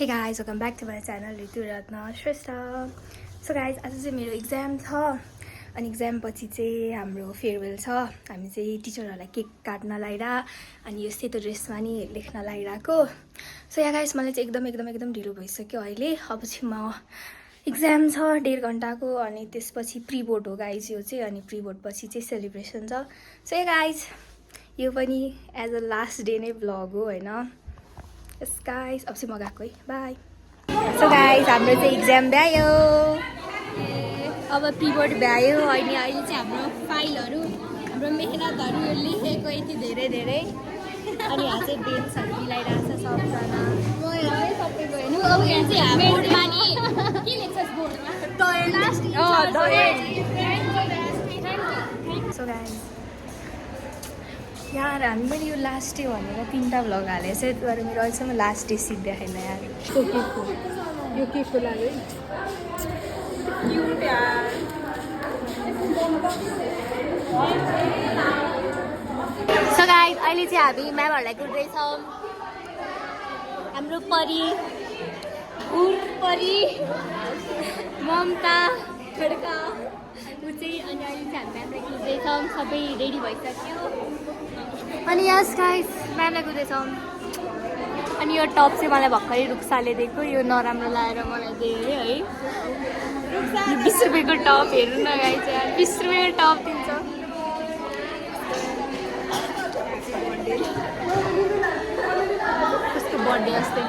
Hey guys, welcome back to my channel Ritu Ratna Shrestha. So guys, आज चाहिँ मेरो exam छ अनि एक्जाम पछि चाहिँ हाम्रो फेयरवेल छ। हामी चाहिँ टिचरहरूलाई केक काट्न लागिरा अनि यो सेतो ड्रेसमा नि लेख्न लागिराको। सो या गाइस, मलाई चाहिँ एकदम ढिलो भइसक्यो अहिले। अब चाहिँ म एक्जाम छ 1.5 घण्टाको अनि त्यसपछि प्री बोर्ड हो गाइस यो चाहिँ, अनि प्री बोर्ड पछि चाहिँ सेलिब्रेसन छ। सो या गाइस, यो पनि एज अ लास्ट डे नै भ्लग हो हैन। यस गाइस, अब चाहिँ म गएको है, बाई। सो गाइस, हाम्रो चाहिँ एक्जाम भ्यायो, अब प्रिबोर्ड भ्यायो। अहिले चाहिँ हाम्रो फाइलहरू, हाम्रो मेहनतहरू यो लेखेको यति धेरै अनि यहाँ चाहिँ बेन्चहरू मिलाइरहेको छ सबजना। सबैको हेर्नु, अब यहाँ चाहिँ बोर्डमा नि के लेख्छस् बोर्डमा? सो गाइस, यार हामी पनि यो लास्ट डे भनेर 3टा भ्लग हालेको छ, तर मेरो अहिलेसम्म लास्ट डे सिक देखाएन यार। यो केकको लागि क्युट यार। सो गाइस, अहिले चाहिँ हामी म्यामहरूलाई कुट्दैछौँ। हाम्रो परी ममता खड्का ऊ चाहिँ, अनि अहिले चाहिँ हामी म्यामलाई कुट्दैछौँ। सबै रेडी भइसक्यो अनि यस गाइस, म्यामलाई कुट्दैछौँ। अनि यो टप चाहिँ मलाई भर्खरै रुक्साले दिएको, यो नराम्रो लगाएर मलाई दियो अरे है। 20 रुपियाँको टप हेर्नु न गाइस यार, 20 रुपियाँको टप दिन्छ। कस्तो बर्थडे जस्तै।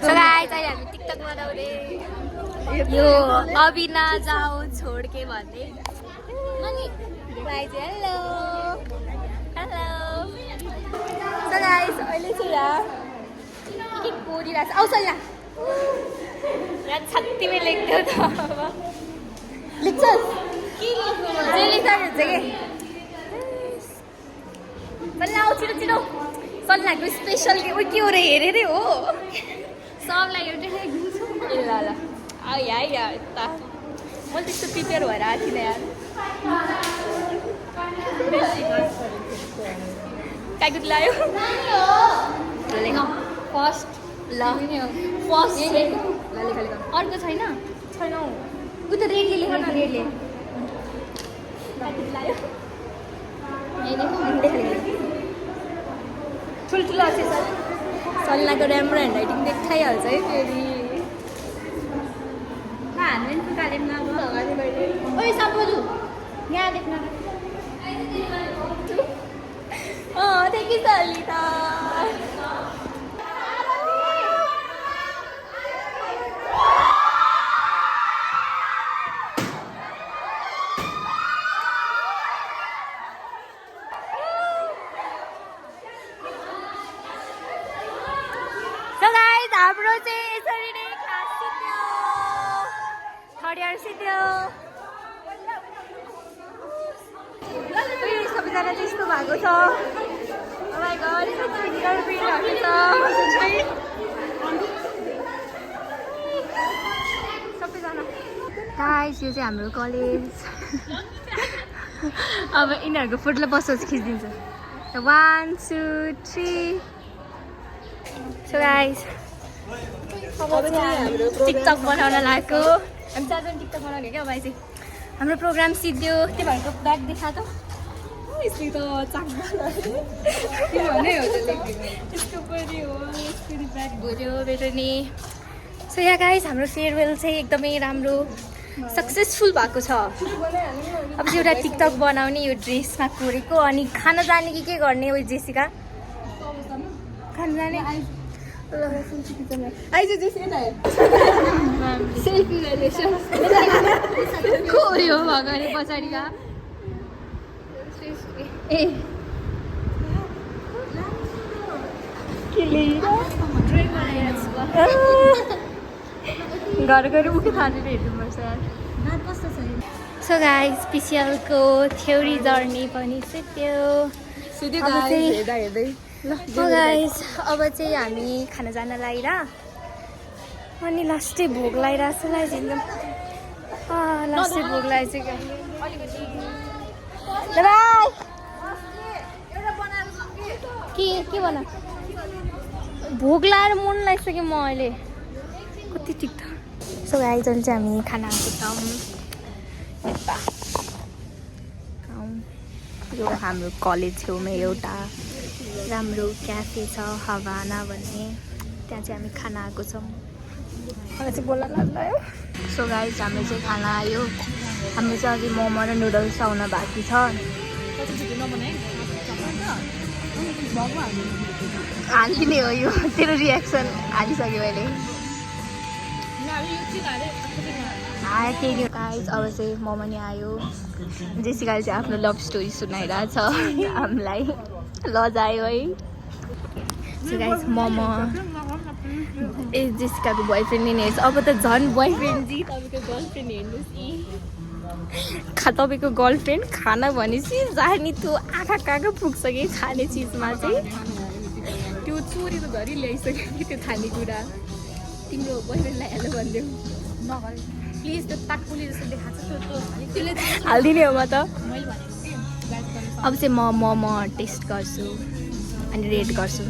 So guys, अहिले हामी टिकटक बनाउने, यो अबिना जाऊ छोड के भन्ने। हेलो सो गाइस, अहिले चाहिँ यहाँ के कोरिरहेको छ। आउँछ यहाँ छत्तीमै लेख्थ्यो त। लेख्छस् के लेख्नु? जे लेख्दा हुन्छ कि सल्लाह। आऊ छिटो सल्लाहको स्पेसल के हो रे, हेरेरै हो सबलाई एउटै दिन्छु। ए ल आऊ यहाँ यता। मैले त्यस्तो प्रिपेयर भएर आएको थिइनँ यार। काइकुट लायो फर्स्ट ल फर्स्ट अर्को छैन ऊ त रेडले लेख न, रेडले काइकुट लायो। ठुल्ठुलो अक्षर सल्लाहको राम्रो ह्यान्डराइटिङ देखाइहाल्छ है फेरि। ओइ साम्पोजु यहाँ लेख्न। देखि सल्ली त हाम्रो चाहिँ यसरी नै क्लास सिक्यो, 3rd इयर सिक्यो। सबैजना त्यस्तो भएको छ। सबैजना गाइस, यो चाहिँ हाम्रो कलेज। अब यिनीहरूको फोटोलाई बसोस् खिचिदिन्छ। 1 2 3। सो गाइस, टिकटक बनाउन लागेको। हामी 4 जना टिकटक बनाउने क्या। अब चाहिँ हाम्रो प्रोग्राम सिद्धियो। त्यो भएको ब्याग देखा त, यसले त त्यसको पनि हो, यसको ब्याग भोल्यो मेरो नि। सो या गाइस, हाम्रो फेयरवेल चाहिँ एकदमै राम्रो सक्सेसफुल भएको छ। अब चाहिँ एउटा टिकटक बनाउने, यो ड्रेसमा कोरेको। अनि खाना जाने कि के गर्ने? ओ जेसिका खाना जाने कोर्यो भगवान् पछाडिका। ए घर गएर उखी थालेर हेर्नुपर्छ यार। सो गाइज पिसिएलको थ्योरी जर्नी पनि सिद्धियो। गाइज अब चाहिँ हामी खाना जान लागिर अनि लास्टै भोक लागिरहेको छ लाइदिनु लास्टै भोक लागेको के भन भोक लाएर मन लागिसक्यो म अहिले कति ठिक छ। सो गाइज अहिले चाहिँ हामी खाना खान्छौँ। यो हाम्रो कलेज छेउमा एउटा राम्रो क्याफे छ हवाना भन्ने, त्यहाँ चाहिँ हामी खाना आएको छौँ। मलाई चाहिँ बोल्न लाग्यो। सो गाइज हाम्रो चाहिँ खाना आयो। हाम्रो चाहिँ अघि मोमो र नुडल्स आउन बाँकी छ। हालिदिने हो यो तेरो रियाक्सन हालिसक्यो अहिले। त्यही गाइज अब चाहिँ मोमो नि आयो। जेसिकाले चाहिँ आफ्नो लभ स्टोरी सुनाइरहेको छ हामीलाई, लजायो है। सो गाइज मोमो जेसिकाको बोयफ्रेन्ड नि हेर्छ। अब त झन् बोयफ्रेन्ड जी तपाईँको गर्लफ्रेन्ड हेर्नुहोस् यी तपाईँको गर्लफ्रेन्ड खाना भनेपछि जाने त्यो आँखा कहाँ पुग्छ कि खाने चिजमा चाहिँ त्यो चोरी त घरि ल्याइसक्यो कि त्यो खानेकुरा। तिम्रो बोयफ्रेन्डलाई हेलो भनिदेऊ प्लिज। त्यो ताकुली जस्तो देखाएको छ त्यसले हालिदिने हो म त। अब चाहिँ म मोमो टेस्ट गर्छु अनि रेट गर्छु।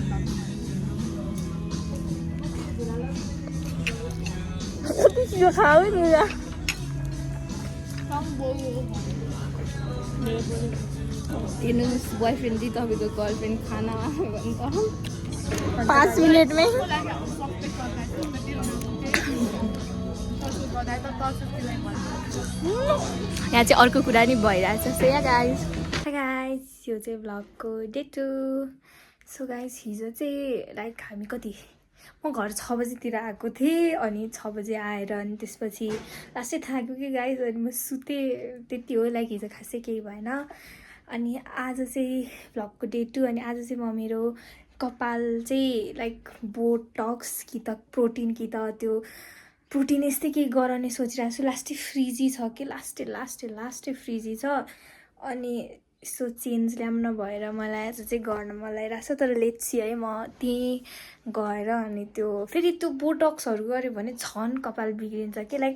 यो खाऊ नि हेर्नुहोस् बोयफ्रेन्ड दि तपाईँको गर्लफ्रेन्ड खाना भन्छ 5 मिनटमै। यहाँ चाहिँ अर्को कुरा नि भइरहेछ। सो या गाइज यो चाहिँ भ्लगको डे 2। सो गाइज हिजो चाहिँ लाइक हामी कति म घर 6 बजीतिर आएको थिएँ अनि 6 बजी आएर अनि त्यसपछि लास्टै थाक्यो कि गाइज अनि म सुतेँ। त्यति हो लाइक हिजो खासै केही भएन। अनि आज चाहिँ भ्लगको डे 2 अनि आज चाहिँ म मेरो कपाल चाहिँ लाइक बोटक्स कि त प्रोटिन कि त त्यो प्रोटिन यस्तै केही गराउने सोचिरहेको छु। लास्टै फ्रिजी छ कि लास्टै फ्रिजी छ अनि यसो चेन्ज ल्याउन भएर मलाई आज चाहिँ गर्न मन लागिरहेको छ। तर लेट्सी है म त्यहीँ गएर अनि त्यो फेरि त्यो बोटक्सहरू गऱ्यो भने झन् कपाल बिग्रिन्छ कि लाइक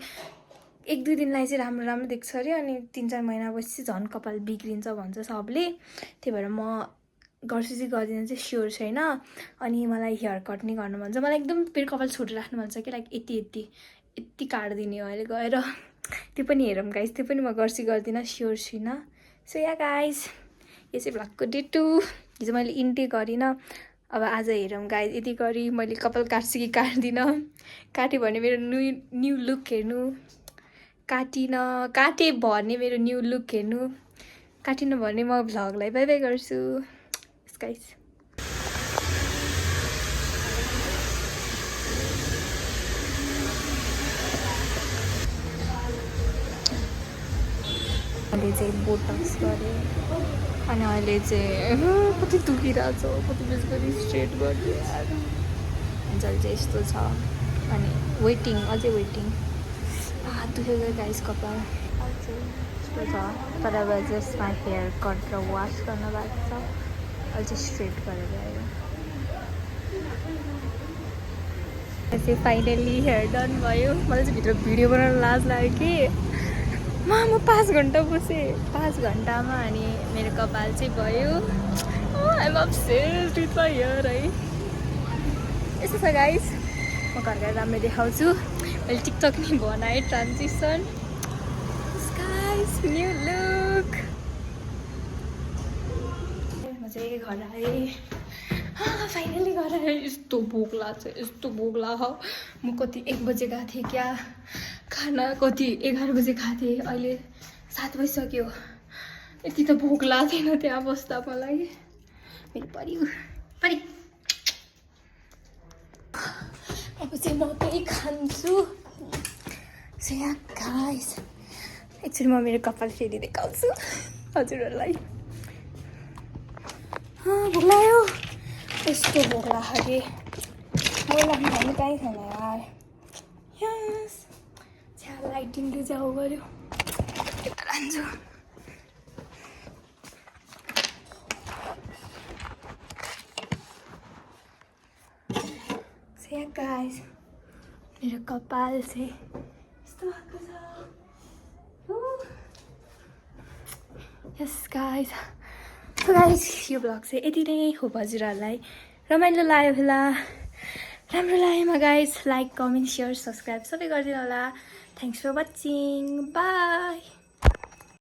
1-2 दिनलाई चाहिँ राम्रो देख्छ अरे अनि 3-4 महिनापछि झन् कपाल बिग्रिन्छ भन्छ सबले। त्यही भएर म गर्छु चाहिँ गर्दिनँ चाहिँ स्योर छैन। अनि मलाई हेयर कट नै गर्नु मन छ। मलाई एकदम फेरि कपाल छोटो राख्नु मन छ कि लाइक यति काटिदिने हो अहिले गएर। त्यो पनि हेरौँ गाइज, त्यो पनि म गर्छु गर्दिनँ स्योर छुइनँ। सो या गाइज यो चाहिँ भ्लगको डे 2। हिजो मैले इन्टे गरिनँ। अब आज हेरौँ गाइज यति गरी मैले कपाल काट्छु कि काट्दिनँ। काटेँ भने मेरो न्यू लुक हेर्नु, काटेँ भने मेरो न्यू लुक हेर्नु, काटिनँ भने म भ्लगलाई बाई बाई गर्छु गाइज। मैले चाहिँ बोटक्स गरेँ अनि अहिले चाहिँ कति दुखिरहेको छ, कति बेसी स्ट्रेट गरिदिएँ। अन्त चाहिँ यस्तो छ अनि वेटिङ अझै वेटिङ। दुखेको गाइस कपाल यस्तो छ। तर अब जसमा हेयर कट र वास गर्न बाँकी छ। अहिले चाहिँ स्ट्रेट गरेर आयो। चाहिँ फाइनली हेयर डन भयो। मलाई चाहिँ भित्र भिडियो बनाउन लाज लाग्यो कि म 5 घन्टा बसेँ। 5 घन्टामा अनि मेरो कपाल चाहिँ भयो। I'm obsessed with my hair है। यस्तो छ गाइस। म घर गएर राम्रो देखाउँछु। मैले टिकटक नि बनाएँ ट्रान्जिसन। Guys new look. म चाहिँ घर आएँ। फाइनली घर आएँ। यस्तो भोक लाग्छ, यस्तो भोक लाग्यो। म कति 1 बजे गएको थिएँ क्या खाना, कति 11 बजे खाएको थिएँ। अहिले 7 बजिसक्यो। यति त भोक लाग्दैन त्यहाँ बस्दा मलाई। मेरो परि अब चाहिँ म त्यही खान्छु। सो या गाइस एकचोटि म मेरो कपाल फेरि देखाउँछु हजुरहरूलाई। भोक लाग्यो, यस्तो भोक लाग्यो कि मैले खानु कहीँ छैन यार। यस लाइटिङले जाऊ गऱ्यो। जान्छु So yeah guys, मेरो कपाल चाहिँ यस्तो भएको छ यस गाइज सो गाइज यो ब्लग चाहिँ यति नै हो हजुरहरूलाई रमाइलो लाग्यो होला राम्रो लागेमा guys like comment share subscribe सबै गरिदिनु होला थ्याङ्क्स फर वाचिङ बाई